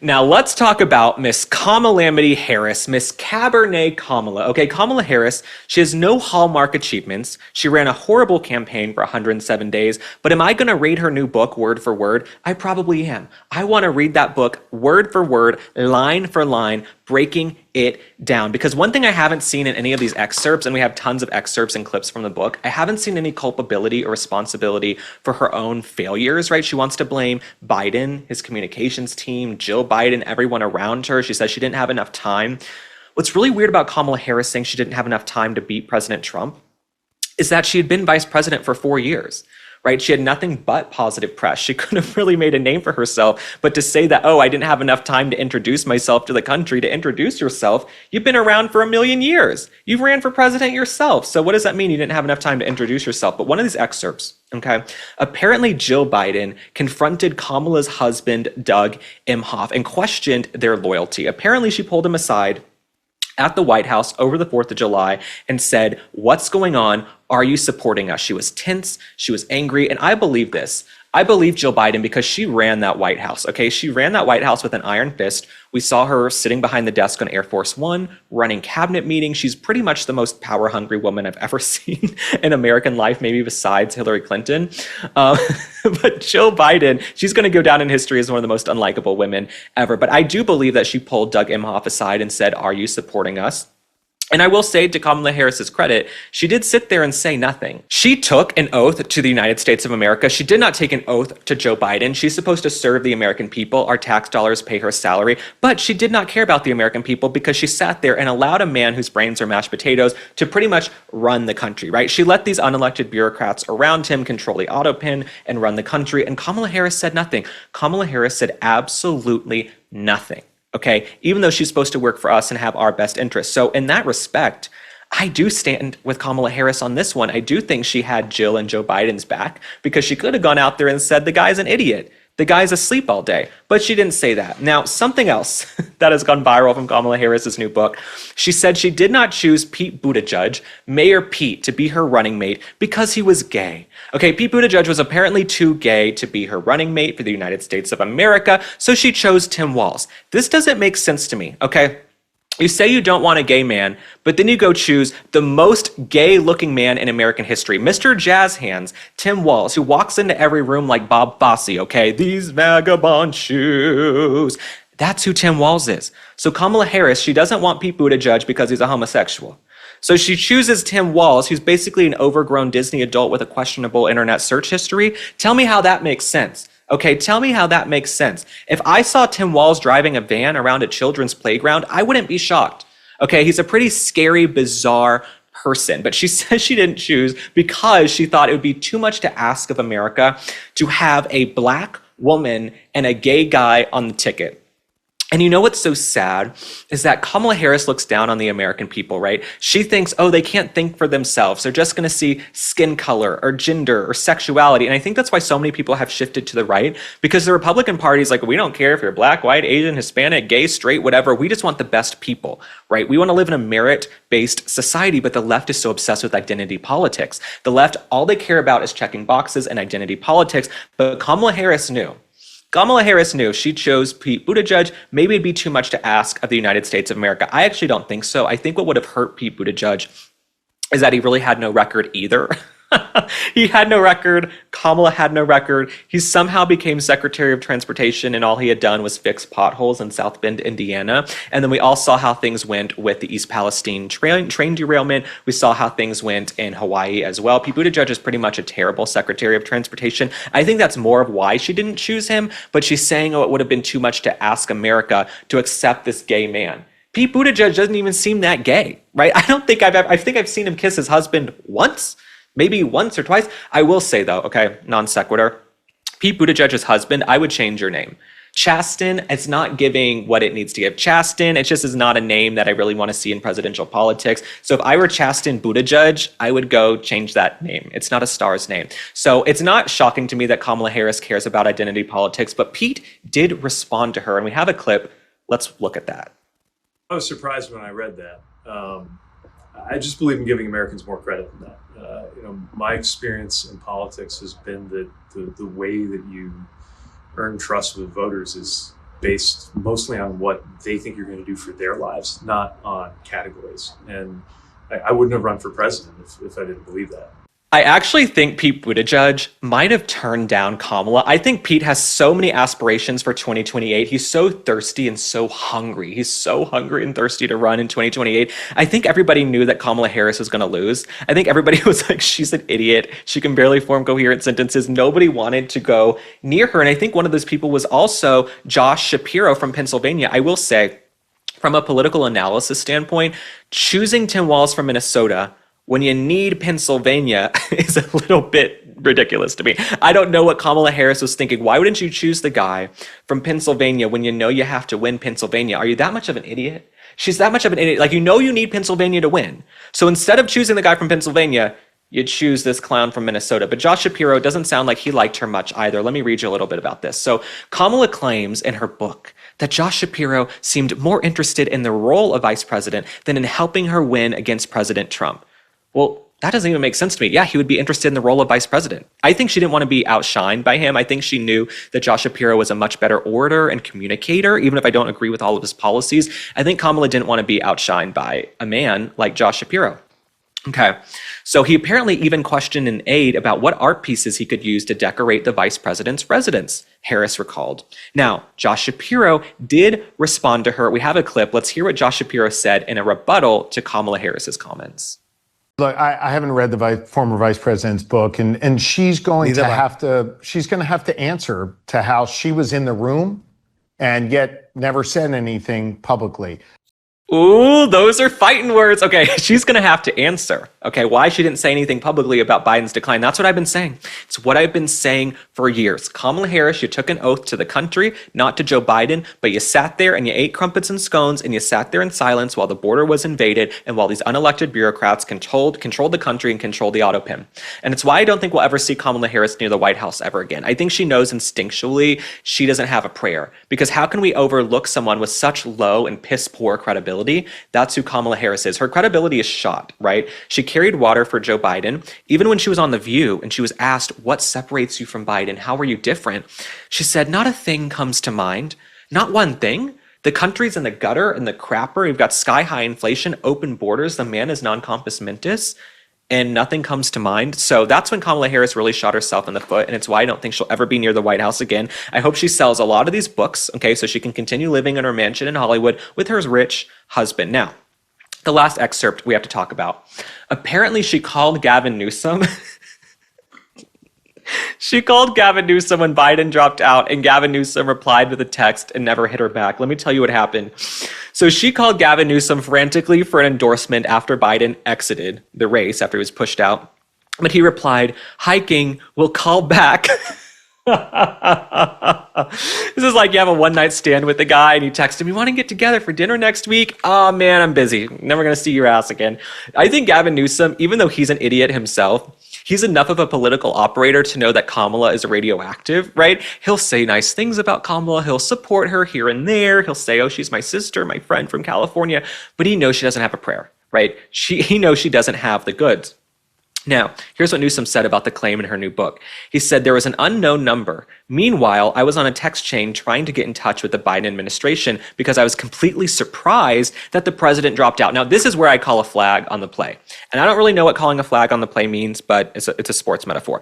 Now let's talk about Miss Kamala Harris, Miss Cabernet Kamala. Okay, Kamala Harris, she has no hallmark achievements. She ran a horrible campaign for 107 days, but am I going to read her new book word for word? I probably am. I want to read that book word for word, line for line, breaking it down. Because one thing I haven't seen in any of these excerpts, and we have tons of excerpts and clips from the book, I haven't seen any culpability or responsibility for her own failures, right? She wants to blame Biden, his communications team, Jill Biden, everyone around her. She says she didn't have enough time. What's really weird about Kamala Harris saying she didn't have enough time to beat President Trump is that she had been vice president for 4 years. Right? She had nothing but positive press. She could have really made a name for herself. But to say that, oh, I didn't have enough time to introduce myself to the country, to introduce yourself, you've been around for 1,000,000 years. You ran for president yourself. So what does that mean? You didn't have enough time to introduce yourself. But one of these excerpts, okay, apparently Jill Biden confronted Kamala's husband, Doug Imhoff, and questioned their loyalty. Apparently she pulled him aside at the White House over the 4th of July and said, what's going on? Are you supporting us? She was tense. She was angry. And I believe this. I believe Jill Biden because she ran that White House. Okay, she ran that White House with an iron fist. We saw her sitting behind the desk on Air Force One, running cabinet meetings. She's pretty much the most power-hungry woman I've ever seen in American life, maybe besides Hillary Clinton. But Jill Biden, she's going to go down in history as one of the most unlikable women ever. But I do believe that she pulled Doug Imhoff aside and said, "Are you supporting us?" And I will say, to Kamala Harris's credit, she did sit there and say nothing. She took an oath to the United States of America. She did not take an oath to Joe Biden. She's supposed to serve the American people. Our tax dollars pay her salary. But she did not care about the American people because she sat there and allowed a man whose brains are mashed potatoes to pretty much run the country, right? She let these unelected bureaucrats around him control the auto pin and run the country. And Kamala Harris said nothing. Kamala Harris said absolutely nothing. Okay, even though she's supposed to work for us and have our best interests. So in that respect, I do stand with Kamala Harris on this one. I do think she had Jill and Joe Biden's back because she could have gone out there and said, the guy's an idiot. The guy's asleep all day. But she didn't say that. Now, something else that has gone viral from Kamala Harris's new book, she said she did not choose Pete Buttigieg, Mayor Pete, to be her running mate because he was gay. Okay, Pete Buttigieg was apparently too gay to be her running mate for the United States of America, so she chose Tim Walz. This doesn't make sense to me, okay? You say you don't want a gay man, but then you go choose the most gay-looking man in American history, Mr. Jazz Hands, Tim Walz, who walks into every room like Bob Fosse, okay? These vagabond shoes. That's who Tim Walz is. So Kamala Harris, she doesn't want Pete Buttigieg because he's a homosexual. So she chooses Tim Walz, who's basically an overgrown Disney adult with a questionable internet search history. Tell me how that makes sense. Okay, tell me how that makes sense. If I saw Tim Walz driving a van around a children's playground, I wouldn't be shocked. Okay, he's a pretty scary, bizarre person. But she says she didn't choose because she thought it would be too much to ask of America to have a black woman and a gay guy on the ticket. And you know what's so sad is that Kamala Harris looks down on the American people, right? She thinks, oh, they can't think for themselves. They're just going to see skin color or gender or sexuality. And I think that's why so many people have shifted to the right, because the Republican Party is like, we don't care if you're black, white, Asian, Hispanic, gay, straight, whatever. We just want the best people, right? We want to live in a merit-based society, but the left is so obsessed with identity politics. The left, all they care about is checking boxes and identity politics. But Kamala Harris knew. Kamala Harris knew she chose Pete Buttigieg. Maybe it'd be too much to ask of the United States of America. I actually don't think so. I think what would have hurt Pete Buttigieg is that he really had no record either. He had no record. Kamala had no record. He somehow became Secretary of Transportation, and all he had done was fix potholes in South Bend, Indiana. And then we all saw how things went with the East Palestine train derailment. We saw how things went in Hawaii as well. Pete Buttigieg is pretty much a terrible Secretary of Transportation. I think that's more of why she didn't choose him, but she's saying, oh, it would have been too much to ask America to accept this gay man. Pete Buttigieg doesn't even seem that gay, right? I think I've seen him kiss his husband once. Maybe once or twice. I will say though, okay, non sequitur, Pete Buttigieg's husband, I would change your name. Chasten, it's not giving what it needs to give. Chasten, it just is not a name that I really want to see in presidential politics. So if I were Chasten Buttigieg, I would go change that name. It's not a star's name. So it's not shocking to me that Kamala Harris cares about identity politics, but Pete did respond to her, and we have a clip. Let's look at that. I was surprised when I read that. I just believe in giving Americans more credit than that. My experience in politics has been that the way that you earn trust with voters is based mostly on what they think you're going to do for their lives, not on categories. And I wouldn't have run for president if I didn't believe that. I actually think Pete Buttigieg might have turned down Kamala. I think Pete has so many aspirations for 2028. He's so thirsty and so hungry. He's so hungry and thirsty to run in 2028. I think everybody knew that Kamala Harris was going to lose. I think everybody was like, she's an idiot. She can barely form coherent sentences. Nobody wanted to go near her. And I think one of those people was also Josh Shapiro from Pennsylvania. I will say, from a political analysis standpoint, choosing Tim Walz from Minnesota when you need Pennsylvania is a little bit ridiculous to me. I don't know what Kamala Harris was thinking. Why wouldn't you choose the guy from Pennsylvania when you know you have to win Pennsylvania? Are you that much of an idiot? She's that much of an idiot. Like, you know you need Pennsylvania to win. So instead of choosing the guy from Pennsylvania, you choose this clown from Minnesota. But Josh Shapiro doesn't sound like he liked her much either. Let me read you a little bit about this. So Kamala claims in her book that Josh Shapiro seemed more interested in the role of vice president than in helping her win against President Trump. Well, that doesn't even make sense to me. Yeah, he would be interested in the role of vice president. I think she didn't want to be outshined by him. I think she knew that Josh Shapiro was a much better orator and communicator, even if I don't agree with all of his policies. I think Kamala didn't want to be outshined by a man like Josh Shapiro. Okay, so he apparently even questioned an aide about what art pieces he could use to decorate the vice president's residence, Harris recalled. Now, Josh Shapiro did respond to her. We have a clip. Let's hear what Josh Shapiro said in a rebuttal to Kamala Harris's comments. Look, I haven't read the former vice president's book, and she's going to have to answer to how she was in the room and yet never said anything publicly. Ooh, those are fighting words. Okay, she's going to have to answer. Okay, why she didn't say anything publicly about Biden's decline. That's what I've been saying. It's what I've been saying for years. Kamala Harris, you took an oath to the country, not to Joe Biden, but you sat there and you ate crumpets and scones and you sat there in silence while the border was invaded and while these unelected bureaucrats controlled the country and controlled the auto pen. And it's why I don't think we'll ever see Kamala Harris near the White House ever again. I think she knows instinctually she doesn't have a prayer, because how can we overlook someone with such low and piss poor credibility? That's who Kamala Harris is. Her credibility is shot, right? She carried water for Joe Biden. Even when she was on The View and she was asked, what separates you from Biden? How are you different? She said, not a thing comes to mind. Not one thing. The country's in the gutter and the crapper. We've got sky-high inflation, open borders. The man is non-compos mentis. And nothing comes to mind. So that's when Kamala Harris really shot herself in the foot. And it's why I don't think she'll ever be near the White House again. I hope she sells a lot of these books, okay, so she can continue living in her mansion in Hollywood with her rich husband. Now, the last excerpt we have to talk about. Apparently, she called Gavin Newsom. She called Gavin Newsom when Biden dropped out, and Gavin Newsom replied with a text and never hit her back. Let me tell you what happened. So she called Gavin Newsom frantically for an endorsement after Biden exited the race, after he was pushed out. But he replied, hiking, we'll call back. This is like you have a one-night stand with the guy and you text him, you want to get together for dinner next week? Oh man, I'm busy. Never going to see your ass again. I think Gavin Newsom, even though he's an idiot himself, he's enough of a political operator to know that Kamala is radioactive, right? He'll say nice things about Kamala. He'll support her here and there. He'll say, oh, she's my sister, my friend from California. But he knows she doesn't have a prayer, right? He knows she doesn't have the goods. Now, here's what Newsom said about the claim in her new book. He said, there was an unknown number. Meanwhile, I was on a text chain trying to get in touch with the Biden administration because I was completely surprised that the president dropped out. Now, this is where I call a flag on the play. And I don't really know what calling a flag on the play means, but it's a sports metaphor.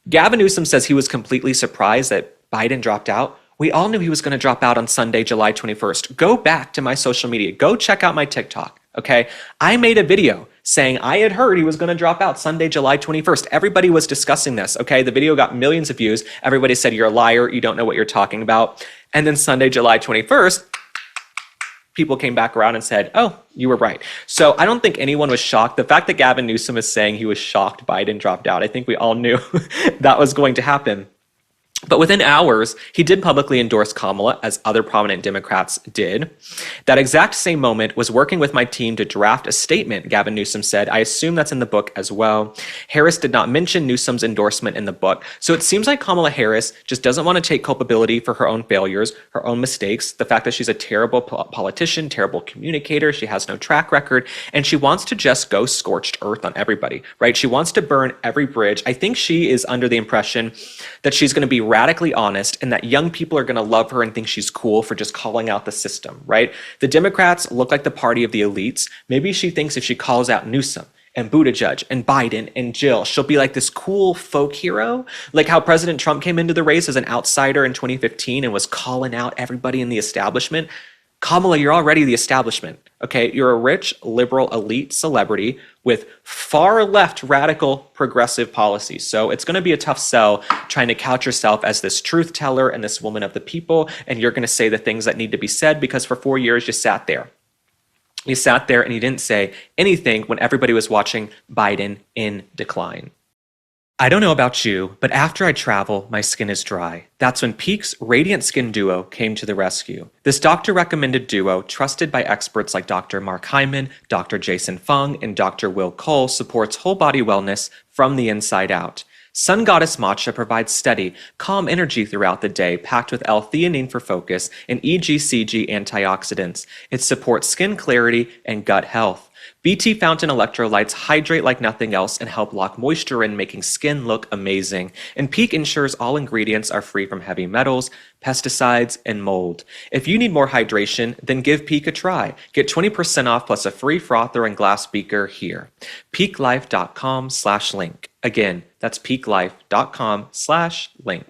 Gavin Newsom says he was completely surprised that Biden dropped out. We all knew he was going to drop out on Sunday, July 21st. Go back to my social media. Go check out my TikTok, okay? I made a video saying I had heard he was going to drop out Sunday, July 21st. Everybody was discussing this, okay? The video got millions of views. Everybody said, you're a liar. You don't know what you're talking about. And then Sunday, July 21st, people came back around and said, oh, you were right. So I don't think anyone was shocked. The fact that Gavin Newsom is saying he was shocked Biden dropped out, I think we all knew that was going to happen. But within hours, he did publicly endorse Kamala, as other prominent Democrats did. That exact same moment was working with my team to draft a statement, Gavin Newsom said. I assume that's in the book as well. Harris did not mention Newsom's endorsement in the book. So it seems like Kamala Harris just doesn't want to take culpability for her own failures, her own mistakes, the fact that she's a terrible politician, terrible communicator, she has no track record, and she wants to just go scorched earth on everybody, right? She wants to burn every bridge. I think she is under the impression that she's going to be radically honest and that young people are going to love her and think she's cool for just calling out the system, right? The Democrats look like the party of the elites. Maybe she thinks if she calls out Newsom and Buttigieg and Biden and Jill, she'll be like this cool folk hero, like how President Trump came into the race as an outsider in 2015 and was calling out everybody in the establishment. Kamala, you're already the establishment, okay? You're a rich, liberal, elite celebrity with far left, radical, progressive policies. So it's going to be a tough sell trying to couch yourself as this truth teller and this woman of the people, and you're going to say the things that need to be said because for 4 years you sat there. You sat there and you didn't say anything when everybody was watching Biden in decline. I don't know about you, but after I travel, my skin is dry. That's when Peak's Radiant Skin Duo came to the rescue. This doctor-recommended duo, trusted by experts like Dr. Mark Hyman, Dr. Jason Fung, and Dr. Will Cole, supports whole body wellness from the inside out. Sun Goddess Matcha provides steady, calm energy throughout the day, packed with L-theanine for focus and EGCG antioxidants. It supports skin clarity and gut health. BT Fountain electrolytes hydrate like nothing else and help lock moisture in, making skin look amazing. And Peak ensures all ingredients are free from heavy metals, pesticides, and mold. If you need more hydration, then give Peak a try. Get 20% off plus a free frother and glass beaker here. peaklife.com/link. Again, that's peaklife.com/link.